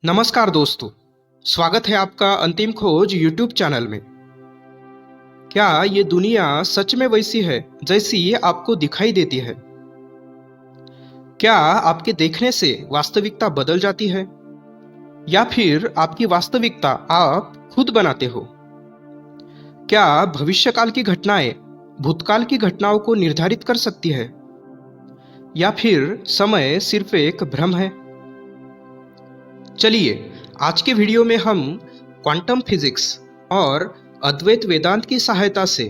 नमस्कार दोस्तों, स्वागत है आपका अंतिम खोज यूट्यूब चैनल में। क्या ये दुनिया सच में वैसी है जैसी आपको दिखाई देती है? क्या आपके देखने से वास्तविकता बदल जाती है या फिर आपकी वास्तविकता आप खुद बनाते हो? क्या भविष्यकाल की घटनाएं भूतकाल की घटनाओं को निर्धारित कर सकती है या फिर समय सिर्फ एक भ्रम है? चलिए, आज के वीडियो में हम क्वांटम फिजिक्स और अद्वैत वेदांत की सहायता से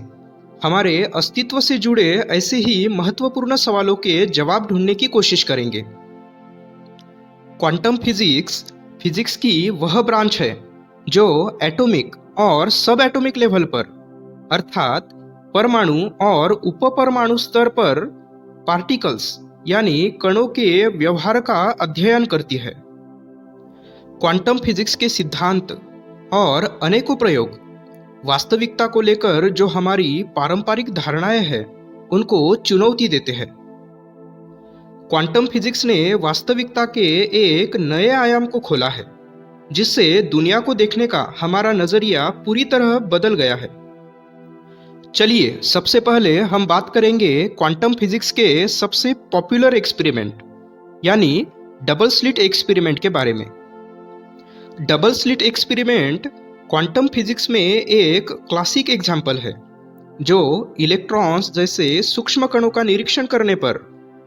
हमारे अस्तित्व से जुड़े ऐसे ही महत्वपूर्ण सवालों के जवाब ढूंढने की कोशिश करेंगे। क्वांटम फिजिक्स फिजिक्स की वह ब्रांच है जो एटॉमिक और सब एटॉमिक लेवल पर, अर्थात परमाणु और उपपरमाणु स्तर पर पार्टिकल्स यानी कणों के व्यवहार का अध्ययन करती है। क्वांटम फिजिक्स के सिद्धांत और अनेकों प्रयोग वास्तविकता को लेकर जो हमारी पारंपरिक धारणाएं हैं उनको चुनौती देते हैं। क्वांटम फिजिक्स ने वास्तविकता के एक नए आयाम को खोला है जिससे दुनिया को देखने का हमारा नजरिया पूरी तरह बदल गया है। चलिए, सबसे पहले हम बात करेंगे क्वांटम फिजिक्स के सबसे पॉपुलर एक्सपेरिमेंट यानी डबल स्लिट एक्सपेरिमेंट के बारे में। Double slit experiment quantum physics में एक क्लासिक एग्जाम्पल है जो इलेक्ट्रॉन्स जैसे सूक्ष्म कणों का निरीक्षण करने पर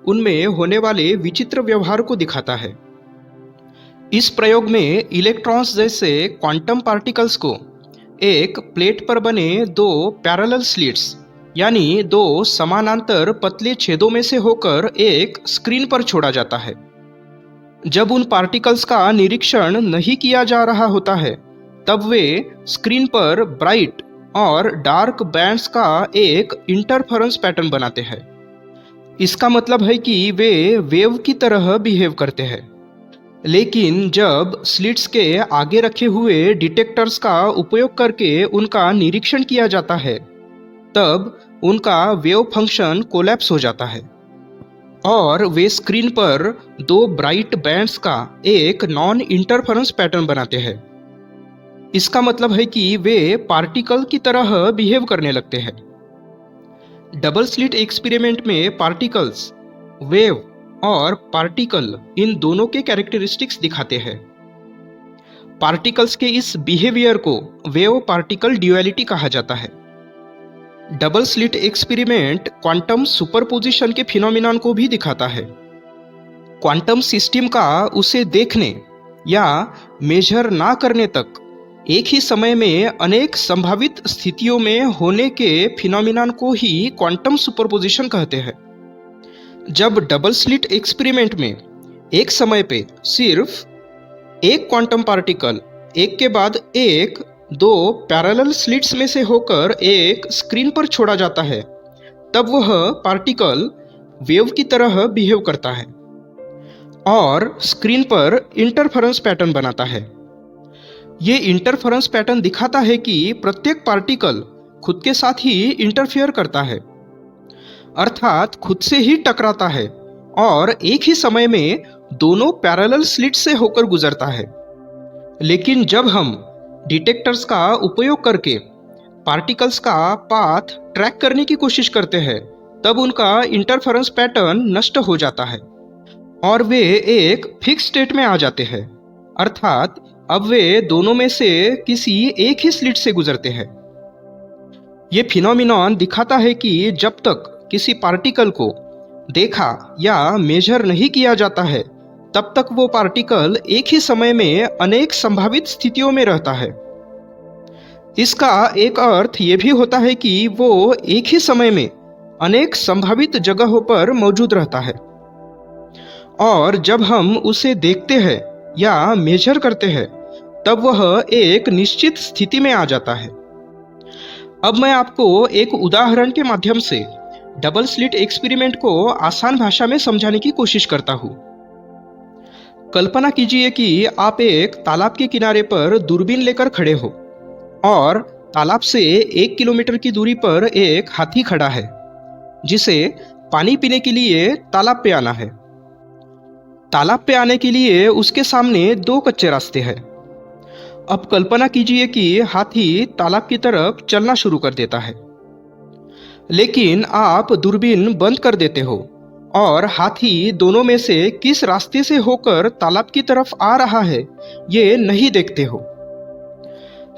उनमें होने वाले विचित्र व्यवहार को दिखाता है। इस प्रयोग में इलेक्ट्रॉन्स जैसे क्वांटम पार्टिकल्स को एक प्लेट पर बने दो पैरेलल स्लिट्स यानी दो समानांतर पतले छेदों में से होकर एक स्क्रीन पर छोड़ा जाता है। जब उन पार्टिकल्स का निरीक्षण नहीं किया जा रहा होता है तब वे स्क्रीन पर ब्राइट और डार्क बैंड्स का एक इंटरफेरेंस पैटर्न बनाते हैं। इसका मतलब है कि वे वेव की तरह बिहेव करते हैं। लेकिन जब स्लिट्स के आगे रखे हुए डिटेक्टर्स का उपयोग करके उनका निरीक्षण किया जाता है तब उनका वेव फंक्शन कोलैप्स हो जाता है और वे स्क्रीन पर दो ब्राइट बैंड्स का एक नॉन इंटरफेरेंस पैटर्न बनाते हैं। इसका मतलब है कि वे पार्टिकल की तरह बिहेव करने लगते हैं। डबल स्लिट एक्सपेरिमेंट में पार्टिकल्स, वेव और पार्टिकल इन दोनों के कैरेक्टरिस्टिक्स दिखाते हैं। पार्टिकल्स के इस बिहेवियर को वेव पार्टिकल ड्यूअलिटी कहा जाता है। Double slit experiment quantum superposition के फिनोमिनन को भी दिखाता है। क्वांटम सिस्टम का उसे देखने या मेजर ना करने तक एक ही समय में अनेक संभावित स्थितियों में होने के फिनोमिनन को ही क्वांटम सुपरपोजिशन कहते हैं। जब डबल स्लिट एक्सपेरिमेंट में एक समय पे सिर्फ एक क्वांटम पार्टिकल एक के बाद एक दो पैरेलल स्लिट्स में से होकर एक स्क्रीन पर छोड़ा जाता है तब वह पार्टिकल वेव की तरह बिहेव करता है और स्क्रीन पर इंटरफेरेंस पैटर्न बनाता है। ये इंटरफेरेंस पैटर्न दिखाता है कि प्रत्येक पार्टिकल खुद के साथ ही इंटरफेयर करता है, अर्थात खुद से ही टकराता है और एक ही समय में दोनों पैरेलल स्लिट से होकर गुजरता है। लेकिन जब हम डिटेक्टर्स का उपयोग करके पार्टिकल्स का पाथ ट्रैक करने की कोशिश करते हैं तब उनका इंटरफेरेंस पैटर्न नष्ट हो जाता है और वे एक फिक्स स्टेट में आ जाते हैं, अर्थात अब वे दोनों में से किसी एक ही स्लिट से गुजरते हैं। ये फिनोमिनन दिखाता है कि जब तक किसी पार्टिकल को देखा या मेजर नहीं किया जाता है तब तक वो पार्टिकल एक ही समय में अनेक संभावित स्थितियों में रहता है। इसका एक अर्थ ये भी होता है कि वो एक ही समय में अनेक संभावित जगहों पर मौजूद रहता है और जब हम उसे देखते हैं या मेजर करते हैं तब वह एक निश्चित स्थिति में आ जाता है। अब मैं आपको एक उदाहरण के माध्यम से डबल स्लिट एक्सपेरिमेंट को आसान भाषा में समझाने की कोशिश करता हूँ। कल्पना कीजिए कि आप एक तालाब के किनारे पर दूरबीन लेकर खड़े हो और तालाब से 1 किलोमीटर की दूरी पर एक हाथी खड़ा है जिसे पानी पीने के लिए तालाब पे आना है। तालाब पे आने के लिए उसके सामने दो कच्चे रास्ते हैं। अब कल्पना कीजिए कि हाथी तालाब की तरफ चलना शुरू कर देता है, लेकिन आप दूरबीन बंद कर देते हो और हाथी दोनों में से किस रास्ते से होकर तालाब की तरफ आ रहा है ये नहीं देखते हो।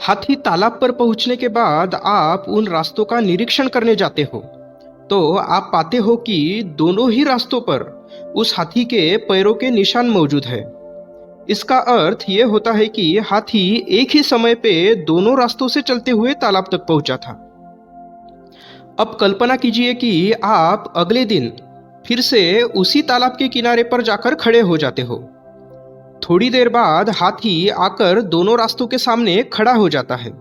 हाथी तालाब पर पहुंचने के बाद आप उन रास्तों का निरीक्षण करने जाते हो, तो आप पाते हो कि दोनों ही रास्तों पर उस हाथी के पैरों के निशान मौजूद है। इसका अर्थ ये होता है कि हाथी एक ही समय पे दोनों रास्तों से चलते हुए तालाब तक पहुंचा था। अब कल्पना कीजिए कि आप अगले दिन फिर से उसी तालाब के किनारे पर जाकर खड़े हो जाते हो। थोड़ी देर बाद हाथी आकर दोनों रास्तों के सामने खड़ा हो जाता है।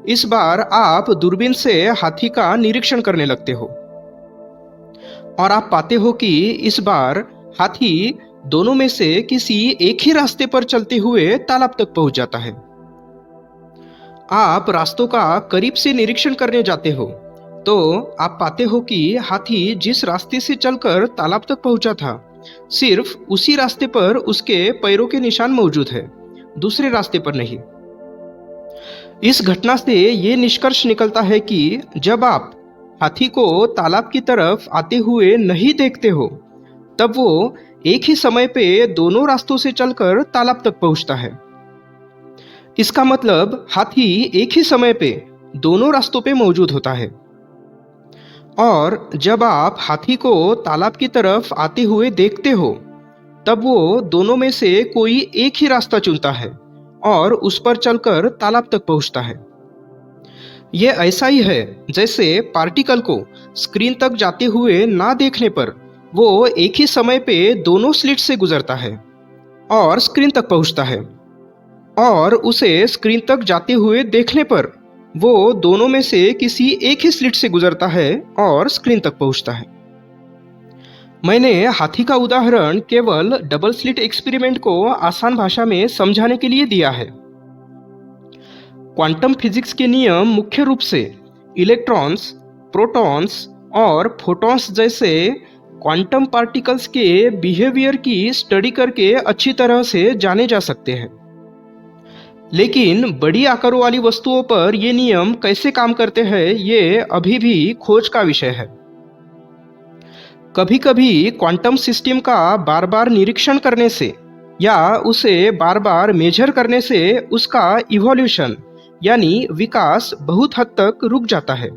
इस बार आप दूरबीन से हाथी का निरीक्षण करने लगते हो और आप पाते हो कि इस बार हाथी दोनों में से किसी एक ही रास्ते पर चलते हुए तालाब तक पहुंच जाता है। आप रास्तों का करीब से निरीक्षण करने जाते हो, तो आप पाते हो कि हाथी जिस रास्ते से चलकर तालाब तक पहुंचा था, सिर्फ उसी रास्ते पर उसके पैरों के निशान मौजूद है, दूसरे रास्ते पर नहीं। इस घटना से ये निष्कर्ष निकलता है कि जब आप हाथी को तालाब की तरफ आते हुए नहीं देखते हो, तब वो एक ही समय पे दोनों रास्तों से चलकर तालाब तक पहुंचता है। इसका मतलब हाथी एक ही समय पे दोनों रास्तों पे मौजूद होता है। और जब आप हाथी को तालाब की तरफ आते हुए देखते हो, तब वो दोनों में से कोई एक ही रास्ता चुनता है और उस पर चलकर तालाब तक पहुंचता है। ये ऐसा ही है जैसे पार्टिकल को स्क्रीन तक जाते हुए ना देखने पर वो एक ही समय पे दोनों स्लिट से गुजरता है और स्क्रीन तक पहुंचता है, और उसे स्क्रीन तक जाते हुए देखने पर वो दोनों में से किसी एक ही स्लिट से गुजरता है और स्क्रीन तक पहुंचता है। मैंने हाथी का उदाहरण केवल डबल स्लिट एक्सपेरिमेंट को आसान भाषा में समझाने के लिए दिया है। क्वांटम फिजिक्स के नियम मुख्य रूप से इलेक्ट्रॉन्स, प्रोटॉन्स और फोटॉन्स जैसे क्वांटम पार्टिकल्स के बिहेवियर की स्टडी करके अच्छी तरह से जाने जा सकते हैं, लेकिन बड़ी आकारों वाली वस्तुओं पर ये नियम कैसे काम करते हैं ये अभी भी खोज का विषय है। कभी कभी क्वांटम सिस्टम का बार बार निरीक्षण करने से या उसे बार बार मेजर करने से उसका इवोल्यूशन यानी विकास बहुत हद तक रुक जाता है।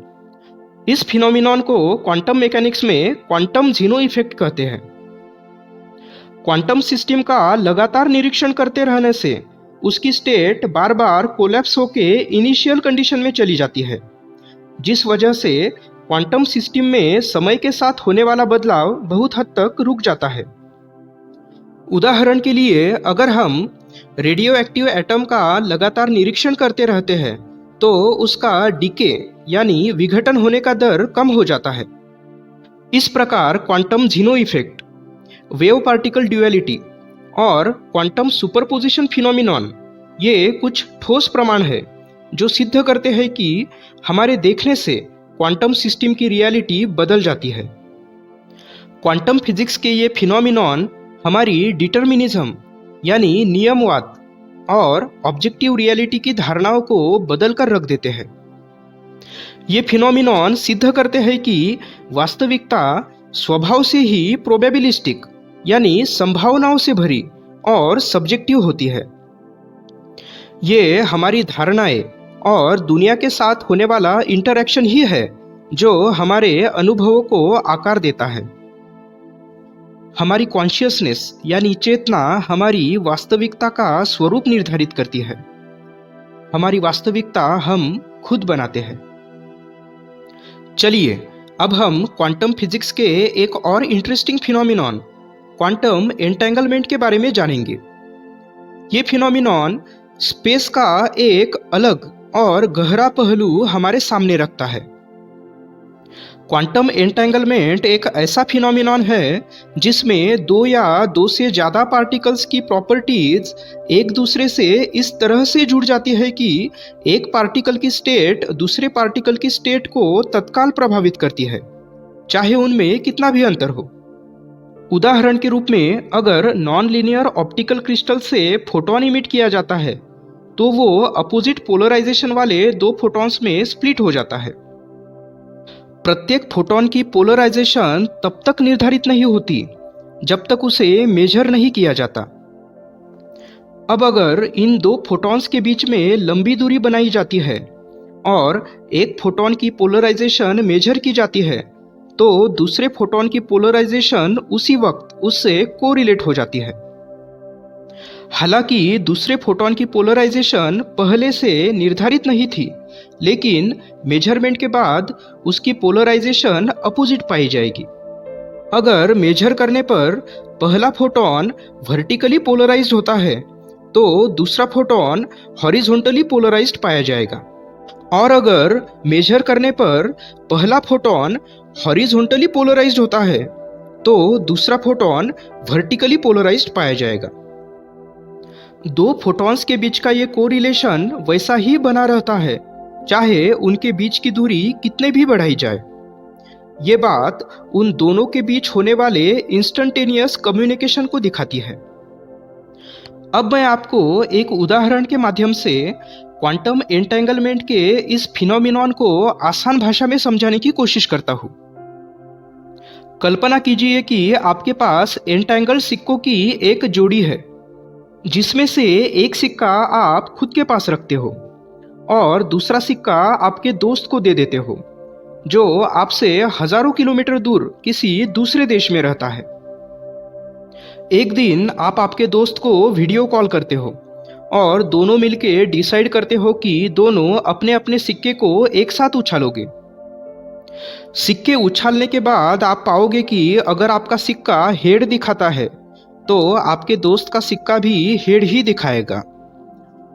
इस फिनोमिनॉन को क्वांटम मैकेनिक्स में क्वांटम जीनो इफेक्ट कहते हैं। क्वांटम सिस्टम का लगातार निरीक्षण करते रहने से उसकी स्टेट बार बार कोलैप्स होके इनिशियल कंडीशन में चली जाती है, जिस वजह से क्वांटम सिस्टम में समय के साथ होने वाला बदलाव बहुत हद तक रुक जाता है। उदाहरण के लिए, अगर हम रेडियो एक्टिव एटम का लगातार निरीक्षण करते रहते हैं तो उसका डीके यानी विघटन होने का दर कम हो जाता है। इस प्रकार क्वांटम जीनो इफेक्ट, वेव पार्टिकल ड्यूअलिटी और क्वांटम सुपरपोजिशन फिनोमिनॉन ये कुछ ठोस प्रमाण है जो सिद्ध करते हैं कि हमारे देखने से क्वांटम सिस्टम की रियलिटी बदल जाती है। क्वांटम फिजिक्स के ये फिनोमिनॉन हमारी डिटर्मिनिज्म यानी नियमवाद और ऑब्जेक्टिव रियलिटी की धारणाओं को बदल कर रख देते हैं। ये फिनोमिनॉन सिद्ध करते हैं कि वास्तविकता स्वभाव से ही प्रोबेबिलिस्टिक यानी संभावनाओं से भरी और सब्जेक्टिव होती है। ये हमारी धारणाएं और दुनिया के साथ होने वाला इंटरैक्शन ही है जो हमारे अनुभवों को आकार देता है। हमारी कॉन्शियसनेस यानी चेतना हमारी वास्तविकता का स्वरूप निर्धारित करती है। हमारी वास्तविकता हम खुद बनाते हैं। चलिए अब हम क्वांटम फिजिक्स के एक और इंटरेस्टिंग फिनोमिनॉन क्वांटम एंटेंगलमेंट के बारे में जानेंगे। ये फिनोमिनॉन स्पेस का एक अलग और गहरा पहलू हमारे सामने रखता है। क्वांटम एंटेंगलमेंट एक ऐसा फिनोमिनॉन है जिसमें दो या दो से ज़्यादा पार्टिकल्स की प्रॉपर्टीज एक दूसरे से इस तरह से जुड़ जाती है कि एक पार्टिकल की स्टेट दूसरे पार्टिकल की स्टेट को तत्काल प्रभावित करती है, चाहे उनमें कितना भी अंतर हो। उदाहरण के रूप में अगर नॉन लीनियर ऑप्टिकल क्रिस्टल से फोटॉन इमिट किया जाता है तो वो अपोजिट पोलराइजेशन वाले दो फोटॉन्स में स्प्लिट हो जाता है। प्रत्येक फोटॉन की पोलराइजेशन तब तक निर्धारित नहीं होती जब तक उसे मेजर नहीं किया जाता। अब अगर इन दो फोटॉन्स के बीच में लंबी दूरी बनाई जाती है और एक फोटॉन की पोलराइजेशन मेजर की जाती है तो दूसरे फोटॉन की पोलराइजेशन उसी वक्त उससे कोरिलेट हो जाती है। हालांकि दूसरे फोटॉन की पोलराइजेशन पहले से निर्धारित नहीं थी, लेकिन मेजरमेंट के बाद उसकी पोलराइजेशन अपोजिट पाई जाएगी। अगर मेजर करने पर पहला फोटॉन वर्टिकली पोलराइज्ड होता है तो दूसरा फोटॉन हॉरिजॉन्टली पोलराइज्ड पाया जाएगा, और अगर मेजर करने पर पहला फोटॉन हॉरिजॉन्टली पोलराइज्ड होता है तो दूसरा फोटॉन वर्टिकली पोलराइज्ड पाया जाएगा। दो फोटॉन्स के बीच का ये कोरिलेशन वैसा ही बना रहता है चाहे उनके बीच की दूरी कितने भी बढ़ाई जाए। ये बात उन दोनों के बीच होने वाले इंस्टेंटेनियस कम्युनिकेशन को दिखाती है। अब मैं आपको एक उदाहरण के माध्यम से क्वांटम एंटेंगलमेंट के इस फिनोमिनॉन को आसान भाषा में समझाने की कोशिश करता हूँ। कल्पना कीजिए कि आपके पास एंटेंगल सिक्कों की एक जोड़ी है जिसमें से एक सिक्का आप खुद के पास रखते हो और दूसरा सिक्का आपके दोस्त को दे देते हो जो आपसे हजारों किलोमीटर दूर किसी दूसरे देश में रहता है। एक दिन आप आपके दोस्त को वीडियो कॉल करते हो और दोनों मिलके डिसाइड करते हो कि दोनों अपने अपने सिक्के को एक साथ उछालोगे। सिक्के उछालने के बाद आप पाओगे कि अगर आपका सिक्का हेड दिखाता है तो आपके दोस्त का सिक्का भी हेड ही दिखाएगा,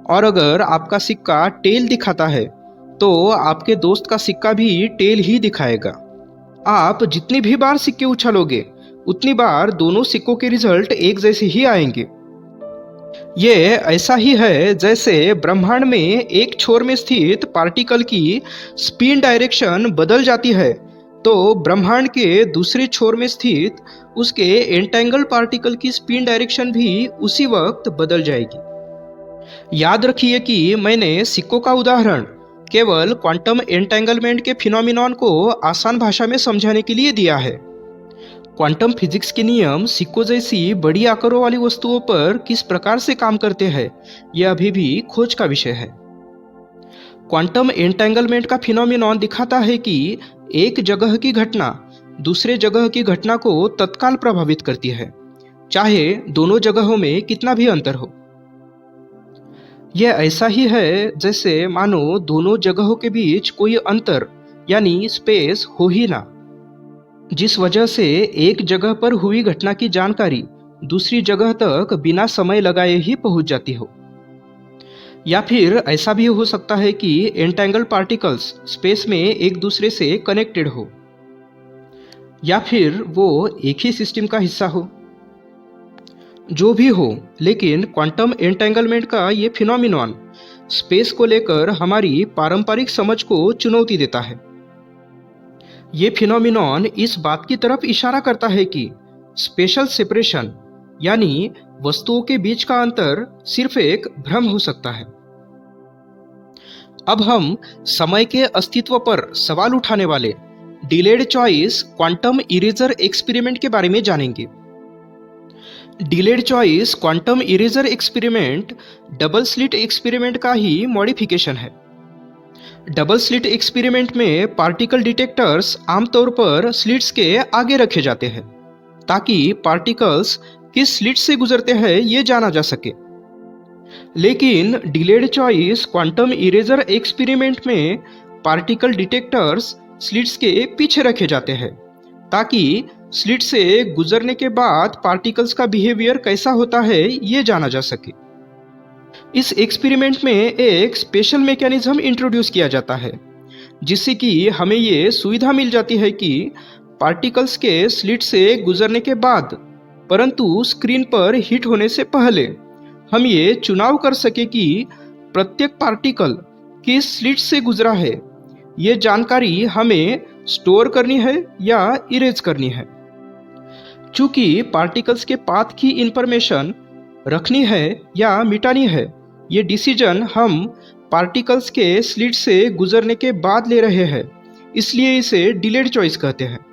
और अगर आपका सिक्का टेल दिखाता है तो आपके दोस्त का सिक्का भी टेल ही दिखाएगा। आप जितनी भी बार सिक्के उछालोगे उतनी बार दोनों सिक्कों के रिजल्ट एक जैसे ही आएंगे। ये ऐसा ही है जैसे ब्रह्मांड में एक छोर में स्थित पार्टिकल की स्पिन डायरेक्शन बदल जाती है तो ब्रह्मांड के दूसरे छोर में स्थित उसके एंटेंगल पार्टिकल की स्पिन डायरेक्शन भी उसी वक्त बदल जाएगी। याद रखिए कि मैंने सिक्कों का उदाहरण केवल क्वांटम एंटेंगलमेंट के फिनोमिनॉन को आसान भाषा में समझाने के लिए दिया है। क्वांटम फिजिक्स के नियम सिक्कों जैसी बड़ी आकारों वाली वस्तुओं पर किस प्रकार से काम करते हैं यह अभी भी खोज का विषय है। क्वांटम एंटेंगलमेंट का फिनोमिनॉन दिखाता है कि एक जगह की घटना दूसरे जगह की घटना को तत्काल प्रभावित करती है, चाहे दोनों जगहों में कितना भी अंतर हो। यह ऐसा ही है जैसे मानो दोनों जगहों के बीच कोई अंतर यानी स्पेस हो ही ना, जिस वजह से एक जगह पर हुई घटना की जानकारी दूसरी जगह तक बिना समय लगाए ही पहुंच जाती हो। या फिर ऐसा भी हो सकता है कि एंटेंगल पार्टिकल्स स्पेस में एक दूसरे से कनेक्टेड हो, या फिर वो एक ही सिस्टम का हिस्सा हो। जो भी हो, लेकिन क्वांटम एंटेंगलमेंट का ये फिनोमिनॉन स्पेस को लेकर हमारी पारंपरिक समझ को चुनौती देता है। ये फिनोमिनॉन इस बात की तरफ इशारा करता है कि स्पेशल सेपरेशन यानी वस्तुओं के बीच का अंतर सिर्फ एक भ्रम हो सकता है। अब हम समय के अस्तित्व पर सवाल उठाने वाले delayed choice quantum eraser experiment के बारे में जानेंगे। Delayed choice quantum eraser experiment double slit experiment का ही मॉडिफिकेशन है। डबल स्लिट एक्सपेरिमेंट में पार्टिकल डिटेक्टर्स आमतौर पर स्लिट्स के आगे रखे जाते हैं ताकि पार्टिकल्स किस स्लिट से गुजरते हैं ये जाना जा सके। लेकिन delayed choice quantum eraser experiment में पार्टिकल डिटेक्टर्स स्लिट्स के पीछे रखे जाते हैं ताकि स्लिट से गुजरने के बाद पार्टिकल्स का बिहेवियर कैसा होता है ये जाना जा सके। इस एक्सपेरिमेंट में एक स्पेशल मैकेनिज्म इंट्रोड्यूस किया जाता है जिससे कि हमें ये सुविधा मिल जाती है कि पार्टिकल्स के स्लिट से गुजरने के बाद परंतु स्क्रीन पर हिट होने से पहले हम ये चुनाव कर सके कि प्रत्येक पार्टिकल किस स्लिट से गुजरा है। ये जानकारी हमें स्टोर करनी है या इरेज करनी है। चूंकि पार्टिकल्स के पाथ की इंफॉर्मेशन रखनी है या मिटानी है, ये डिसीजन हम पार्टिकल्स के स्लिट से गुजरने के बाद ले रहे हैं, इसलिए इसे डिलेड चॉइस कहते हैं।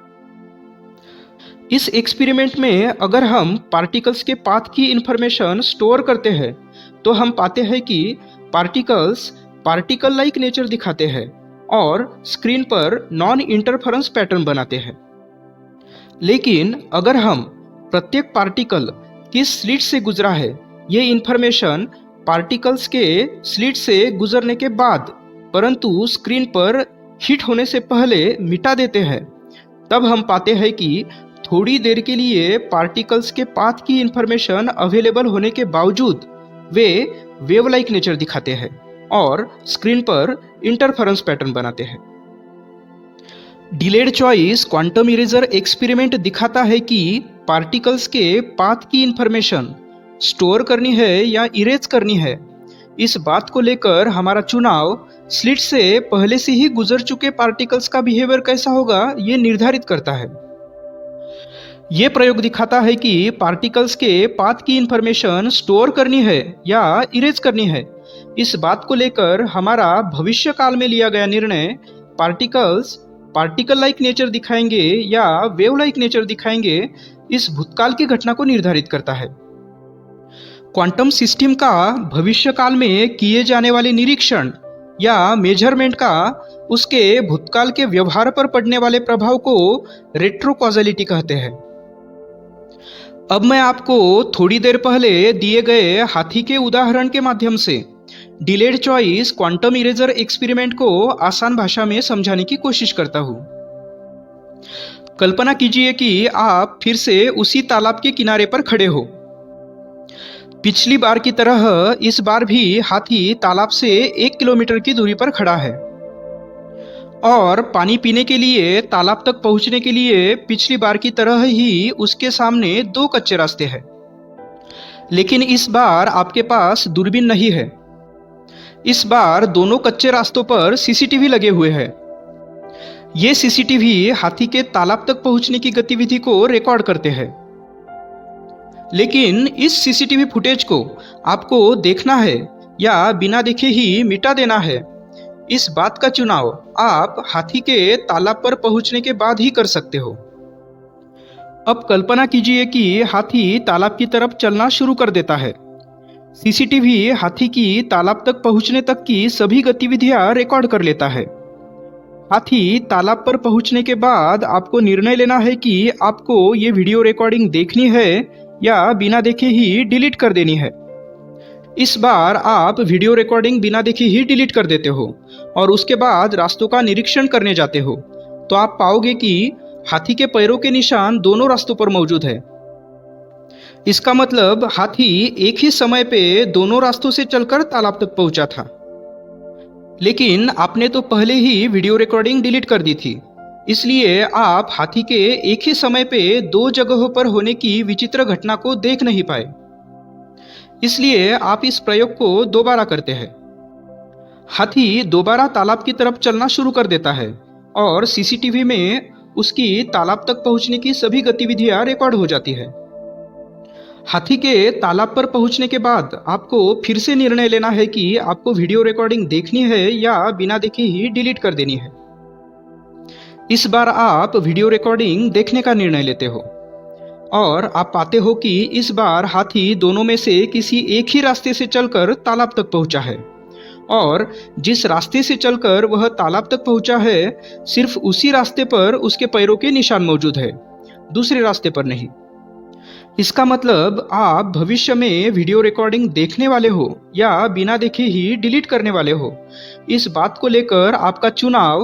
इस एक्सपेरिमेंट में अगर हम पार्टिकल्स के पाथ की इंफॉर्मेशन स्टोर करते हैं तो हम पाते हैं कि पार्टिकल्स पार्टिकल लाइक नेचर दिखाते हैं और स्क्रीन पर नॉन इंटरफेरेंस पैटर्न बनाते हैं। लेकिन अगर हम प्रत्येक पार्टिकल किस स्लिट से गुजरा है ये इंफॉर्मेशन पार्टिकल्स के स्लिट से गुजरने के बाद परंतु स्क्रीन पर हिट होने से पहले मिटा देते हैं, तब हम पाते हैं कि थोड़ी देर के लिए पार्टिकल्स के पाथ की इंफॉर्मेशन अवेलेबल होने के बावजूद वे वेव लाइक नेचर दिखाते हैं और स्क्रीन पर इंटरफेरेंस पैटर्न बनाते हैं। Delayed choice quantum eraser experiment दिखाता है कि पार्टिकल्स के पाथ की इंफॉर्मेशन स्टोर करनी है या इरेज करनी है, इस बात को लेकर हमारा चुनाव स्लिट से पहले से ही गुजर चुके पार्टिकल्स का बिहेवियर कैसा होगा ये निर्धारित करता है। ये प्रयोग दिखाता है कि पार्टिकल्स के पाथ की इंफॉर्मेशन स्टोर करनी है या इरेज करनी है, इस बात को लेकर हमारा भविष्य काल में लिया गया निर्णय पार्टिकल्स पार्टिकल लाइक नेचर दिखाएंगे या वेव लाइक नेचर दिखाएंगे, इस भूतकाल की घटना को निर्धारित करता है। क्वांटम सिस्टम का भविष्य काल में किए जाने वाले निरीक्षण या मेजरमेंट का उसके भूतकाल के व्यवहार पर पड़ने वाले प्रभाव को रेट्रोकॉजलिटी कहते हैं। अब मैं आपको थोड़ी देर पहले दिए गए हाथी के उदाहरण के माध्यम से delayed choice quantum eraser experiment को आसान भाषा में समझाने की कोशिश करता हूं। कल्पना कीजिए कि आप फिर से उसी तालाब के किनारे पर खड़े हो। पिछली बार की तरह इस बार भी हाथी तालाब से 1 किलोमीटर की दूरी पर खड़ा है और पानी पीने के लिए तालाब तक पहुंचने के लिए पिछली बार की तरह ही उसके सामने 2 कच्चे रास्ते हैं। लेकिन इस बार आपके पास दूरबीन नहीं है। इस बार दोनों कच्चे रास्तों पर सीसीटीवी लगे हुए हैं। ये सीसीटीवी हाथी के तालाब तक पहुंचने की गतिविधि को रिकॉर्ड करते हैं। लेकिन इस सीसीटीवी फुटेज को आपको देखना है या बिना देखे ही मिटा देना है, इस बात का चुनाव आप हाथी के तालाब पर पहुंचने के बाद ही कर सकते हो। अब कल्पना कीजिए कि हाथी तालाब की तरफ चलना शुरू कर देता है। सीसीटीवी हाथी की तालाब तक पहुंचने तक की सभी गतिविधियां रिकॉर्ड कर लेता है। हाथी तालाब पर पहुंचने के बाद आपको निर्णय लेना है कि आपको ये वीडियो रिकॉर्डिंग देखनी है या बिना देखे ही डिलीट कर देनी है। इस बार आप वीडियो रिकॉर्डिंग बिना देखे ही डिलीट कर देते हो और उसके बाद रास्तों का निरीक्षण करने जाते हो, तो आप पाओगे कि हाथी के पैरों के निशान दोनों रास्तों पर मौजूद है। इसका मतलब हाथी एक ही समय पे दोनों रास्तों से चलकर तालाब तक पहुंचा था। लेकिन आपने तो पहले ही वीडियो रिकॉर्डिंग डिलीट कर दी थी, इसलिए आप हाथी के एक ही समय पे 2 जगहों पर होने की विचित्र घटना को देख नहीं पाए। इसलिए आप इस प्रयोग को दोबारा करते हैं। हाथी दोबारा तालाब की तरफ चलना शुरू कर देता है और सीसीटीवी में उसकी तालाब तक पहुंचने की सभी गतिविधियां रिकॉर्ड हो जाती है। हाथी के तालाब पर पहुंचने के बाद आपको फिर से निर्णय लेना है कि आपको वीडियो रिकॉर्डिंग देखनी है या बिना देखे ही डिलीट कर देनी है। इस बार आप वीडियो रिकॉर्डिंग देखने का निर्णय लेते हो और आप पाते हो कि इस बार हाथी दोनों में से किसी एक ही रास्ते से चलकर तालाब तक पहुंचा है और जिस रास्ते से चलकर वह तालाब तक पहुंचा है सिर्फ उसी रास्ते पर उसके पैरों के निशान मौजूद है, दूसरे रास्ते पर नहीं। इसका मतलब आप भविष्य में वीडियो रिकॉर्डिंग देखने वाले हो या बिना देखे ही डिलीट करने वाले हो, इस बात को लेकर आपका चुनाव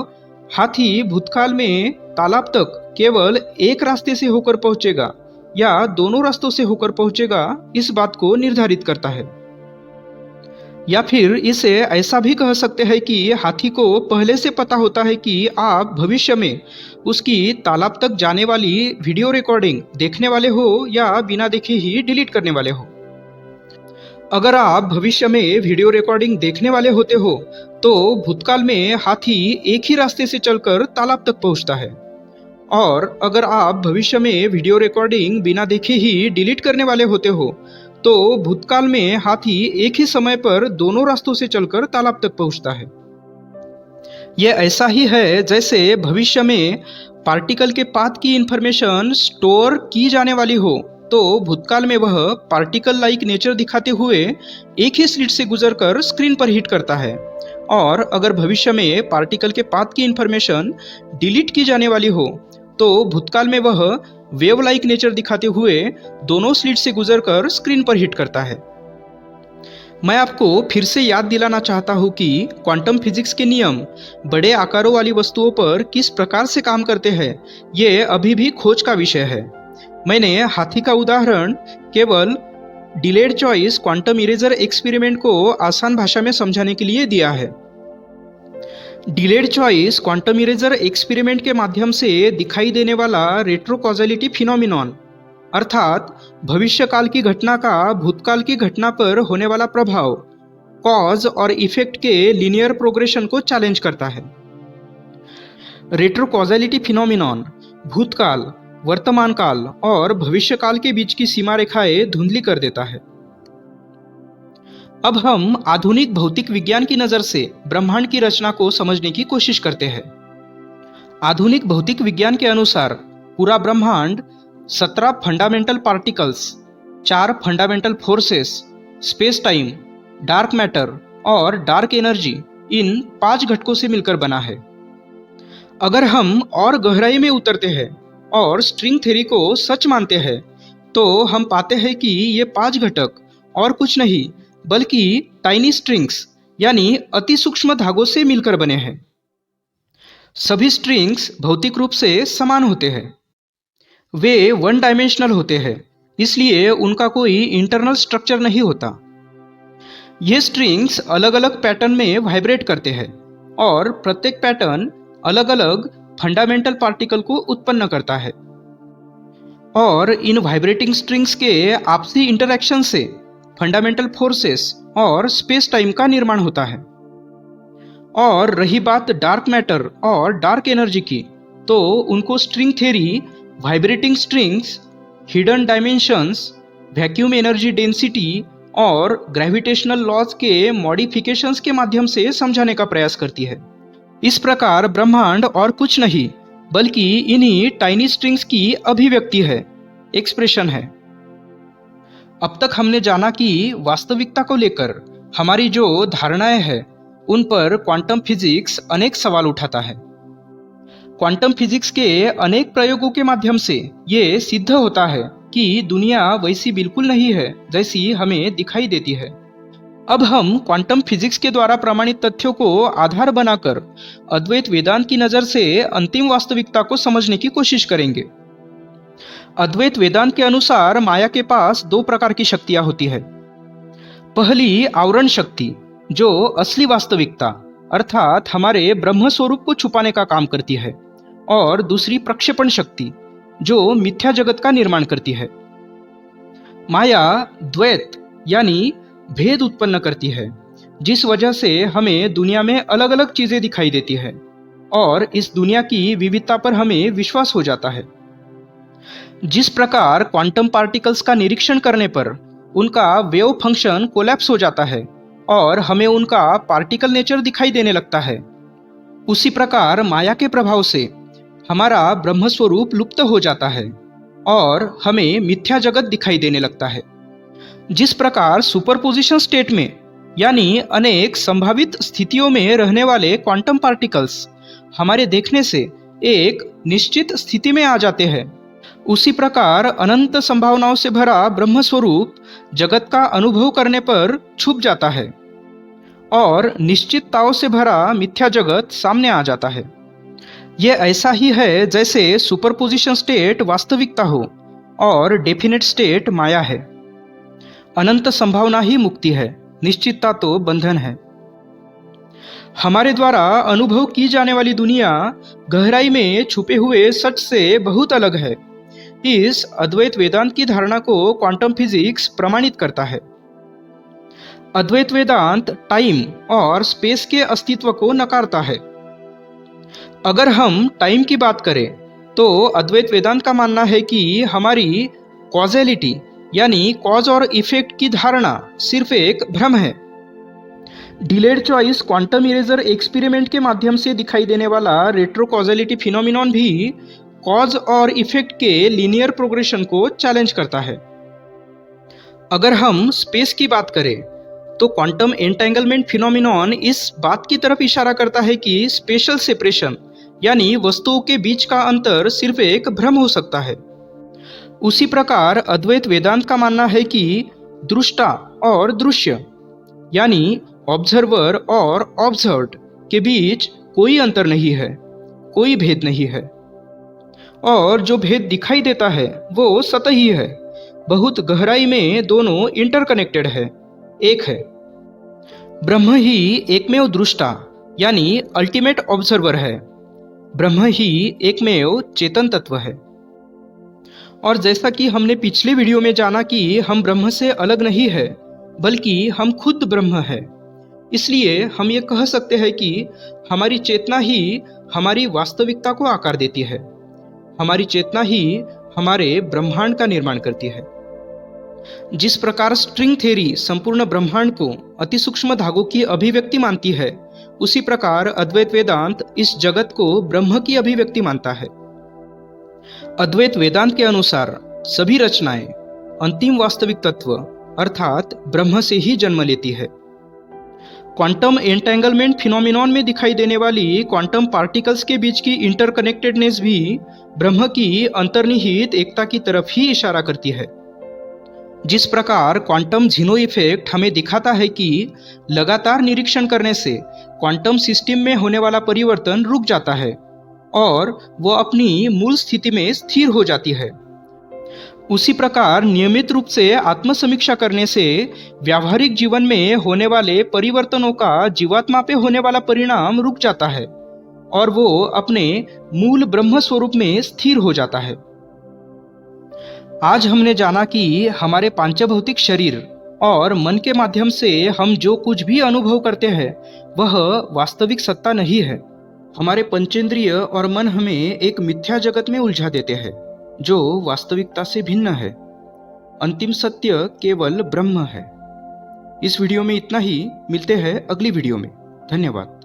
हाथी भूतकाल में तालाब तक केवल एक रास्ते से होकर पहुंचेगा या दोनों रास्तों से होकर पहुंचेगा, इस बात को निर्धारित करता है। या फिर इसे ऐसा भी कह सकते हैं कि हाथी को पहले से पता होता है कि आप भविष्य में उसकी तालाब तक जाने वाली वीडियो रिकॉर्डिंग देखने वाले हो या बिना देखे ही डिलीट करने वाले हो। अगर आप भविष्य में वीडियो रिकॉर्डिंग देखने वाले होते हो तो भूतकाल में हाथी एक ही रास्ते से चलकर तालाब तक पहुंचता है और अगर आप भविष्य में वीडियो रिकॉर्डिंग बिना देखे ही डिलीट करने वाले होते हो, तो भूतकाल में हाथी एक ही समय पर दोनों रास्तों से चलकर तालाब तक पहुंचता है। यह ऐसा ही है जैसे भविष्य में पार्टिकल के पाथ की इंफॉर्मेशन स्टोर की जाने वाली हो, तो भूतकाल में वह पार्टिकल लाइक नेचर दिखाते हुए एक ही स्लिट से गुजरकर स्क्रीन पर हिट करता है। और अगर भविष्य में पार्टिकल के पाथ की इंफॉर्मेशन डिलीट की जाने वाली हो, तो भूतकाल में वह वेव लाइक नेचर दिखाते हुए दोनों स्लिट से गुजरकर स्क्रीन पर हिट करता है। मैं आपको फिर से याद दिलाना चाहता हूँ कि क्वांटम फिजिक्स के नियम बड़े आकारों वाली वस्तुओं पर किस प्रकार से काम करते हैं, ये अभी भी खोज का विषय है। मैंने हाथी का उदाहरण केवल delayed choice quantum eraser experiment को आसान भाषा में समझाने के लिए दिया है। Delayed choice quantum eraser experiment के माध्यम से दिखाई देने वाला रेट्रोकॉजलिटी फिनोमिनॉन, अर्थात भविष्यकाल की घटना का भूतकाल की घटना पर होने वाला प्रभाव, कॉज और इफेक्ट के लीनियर प्रोग्रेशन को चैलेंज करता है। रेट्रोकॉजलिटी फिनोमिनॉन भूतकाल, वर्तमान काल और भविष्यकाल के बीच की सीमा रेखाएं धुंधली कर देता है। अब हम आधुनिक भौतिक विज्ञान की नजर से ब्रह्मांड की रचना को समझने की कोशिश करते हैं। आधुनिक भौतिक विज्ञान के अनुसार पूरा ब्रह्मांड 17 fundamental particles, 4 fundamental forces, space time, dark matter और डार्क एनर्जी, इन 5 घटकों से मिलकर बना है। अगर हम और गहराई में उतरते हैं और स्ट्रिंग थ्योरी को सच मानते हैं, तो हम पाते हैं कि ये 5 घटक और कुछ नहीं बल्कि टाइनी स्ट्रिंग्स यानी अति सूक्ष्म धागों से मिलकर बने हैं। सभी स्ट्रिंग्स भौतिक रूप से समान होते हैं। वे वन डायमेंशनल होते हैं, इसलिए उनका कोई इंटरनल स्ट्रक्चर नहीं होता। ये स्ट्रिंग्स अलग अलग पैटर्न में वाइब्रेट करते हैं और प्रत्येक पैटर्न अलग अलग फंडामेंटल पार्टिकल को उत्पन्न करता है। और इन वाइब्रेटिंग स्ट्रिंग्स के आपसी इंटरैक्शन से फंडामेंटल फोर्सेस और स्पेस टाइम का निर्माण होता है। और रही बात डार्क मैटर और डार्क एनर्जी की, तो उनको string theory vibrating strings, hidden dimensions, vacuum energy density और ग्रेविटेशनल लॉज के मॉडिफिकेशंस के माध्यम से समझाने का प्रयास करती है। इस प्रकार ब्रह्मांड और कुछ नहीं बल्कि इन्हीं टाइनी स्ट्रिंग्स की अभिव्यक्ति है, एक्सप्रेशन है। अब तक हमने जाना कि वास्तविकता को लेकर हमारी जो धारणाएं हैं, उन पर क्वांटम फिजिक्स अनेक सवाल उठाता है। क्वांटम फिजिक्स के अनेक प्रयोगों के माध्यम से ये सिद्ध होता है कि दुनिया वैसी बिल्कुल नहीं है जैसी हमें दिखाई देती है। अब हम क्वांटम फिजिक्स के द्वारा प्रमाणित तथ्यों को आधार बनाकर अद्वैत वेदांत की नज़र से अंतिम वास्तविकता को समझने की कोशिश करेंगे। अद्वैत वेदांत के अनुसार माया के पास 2 प्रकार की शक्तियां होती है। पहली आवरण शक्ति, जो असली वास्तविकता अर्थात हमारे ब्रह्म स्वरूप को छुपाने का काम करती है, और दूसरी प्रक्षेपण शक्ति, जो मिथ्या जगत का निर्माण करती है। माया द्वैत यानी भेद उत्पन्न करती है, जिस वजह से हमें दुनिया में अलग अलग चीजें दिखाई देती है और इस दुनिया की विविधता पर हमें विश्वास हो जाता है। जिस प्रकार क्वांटम पार्टिकल्स का निरीक्षण करने पर उनका वेव फंक्शन कोलैप्स हो जाता है और हमें उनका पार्टिकल नेचर दिखाई देने लगता है, उसी प्रकार माया के प्रभाव से हमारा ब्रह्म स्वरूप लुप्त हो जाता है और हमें मिथ्या जगत दिखाई देने लगता है। जिस प्रकार सुपरपोजिशन स्टेट में यानी अनेक संभावित स्थितियों में रहने वाले क्वांटम पार्टिकल्स हमारे देखने से एक निश्चित स्थिति में आ जाते हैं, उसी प्रकार अनंत संभावनाओं से भरा ब्रह्म स्वरूप जगत का अनुभव करने पर छुप जाता है और निश्चितताओं से भरा मिथ्या जगत सामने आ जाता है। यह ऐसा ही है जैसे सुपरपोजिशन स्टेट वास्तविकता हो और डेफिनेट स्टेट माया है। अनंत संभावना ही मुक्ति है, निश्चितता तो बंधन है। हमारे द्वारा अनुभव की जाने वाली दुनिया गहराई में छुपे हुए सच से बहुत अलग है। इस अद्वैत वेदांत की धारणा को क्वांटम फिजिक्स प्रमाणित करता है। अद्वैत वेदांत टाइम और स्पेस के अस्तित्व को नकारता है। अगर हम टाइम की बात करें तो अद्वैत वेदांत का मानना है कि हमारी कॉजेलिटी यानी कॉज और इफेक्ट की धारणा सिर्फ एक भ्रम है। Delayed choice quantum eraser experiment के माध्यम से दिखाई देने वाला रेट्रो कॉजेलिटी फिनोमिनॉन भी कॉज और इफेक्ट के लीनियर प्रोग्रेशन को चैलेंज करता है। अगर हम स्पेस की बात करें तो क्वांटम एंटेंगलमेंट फिनोमिनॉन इस बात की तरफ इशारा करता है कि स्पेशल सेपरेशन यानी वस्तुओं के बीच का अंतर सिर्फ एक भ्रम हो सकता है। उसी प्रकार अद्वैत वेदांत का मानना है कि दृष्टा और दृश्य यानी ऑब्जर्वर और ऑब्जर्व्ड के बीच कोई अंतर नहीं है, कोई भेद नहीं है, और जो भेद दिखाई देता है वो सतही है, बहुत गहराई में दोनों इंटरकनेक्टेड है, एक है। ब्रह्म ही एकमेव दृष्टा यानी अल्टीमेट ऑब्जर्वर है, ब्रह्म ही एकमेव चेतन तत्व है। और जैसा कि हमने पिछले वीडियो में जाना कि हम ब्रह्म से अलग नहीं है, बल्कि हम खुद ब्रह्म है, इसलिए हम ये कह सकते हैं कि हमारी चेतना ही हमारी वास्तविकता को आकार देती है, हमारी चेतना ही हमारे ब्रह्मांड का निर्माण करती है। जिस प्रकार स्ट्रिंग थ्योरी संपूर्ण ब्रह्मांड को अति सूक्ष्म धागों की अभिव्यक्ति मानती है, उसी प्रकार अद्वैत वेदांत इस जगत को ब्रह्म की अभिव्यक्ति मानता है। अद्वैत वेदांत के अनुसार सभी रचनाएं अंतिम वास्तविक तत्व अर्थात ब्रह्म से ही जन्म लेती है। क्वांटम एंटेंगलमेंट फिनोमिनॉन में दिखाई देने वाली क्वांटम पार्टिकल्स के बीच की इंटरकनेक्टेडनेस भी ब्रह्म की अंतर्निहित एकता की तरफ ही इशारा करती है। जिस प्रकार क्वांटम झिनो इफेक्ट हमें दिखाता है कि लगातार निरीक्षण करने से क्वांटम सिस्टम में होने वाला परिवर्तन रुक जाता है और वो अपनी मूल स्थिति में स्थिर हो जाती है, उसी प्रकार नियमित रूप से आत्मसमीक्षा करने से व्यावहारिक जीवन में होने वाले परिवर्तनों का जीवात्मा पे होने वाला परिणाम रुक जाता है और वो अपने मूल ब्रह्म स्वरूप में स्थिर हो जाता है। आज हमने जाना कि हमारे पांचभौतिक शरीर और मन के माध्यम से हम जो कुछ भी अनुभव करते हैं वह वास्तविक सत्ता नहीं है। हमारे पंचेंद्रिय और मन हमें एक मिथ्या जगत में उलझा देते हैं जो वास्तविकता से भिन्न है। अंतिम सत्य केवल ब्रह्म है। इस वीडियो में इतना ही, मिलते हैं अगली वीडियो में। धन्यवाद।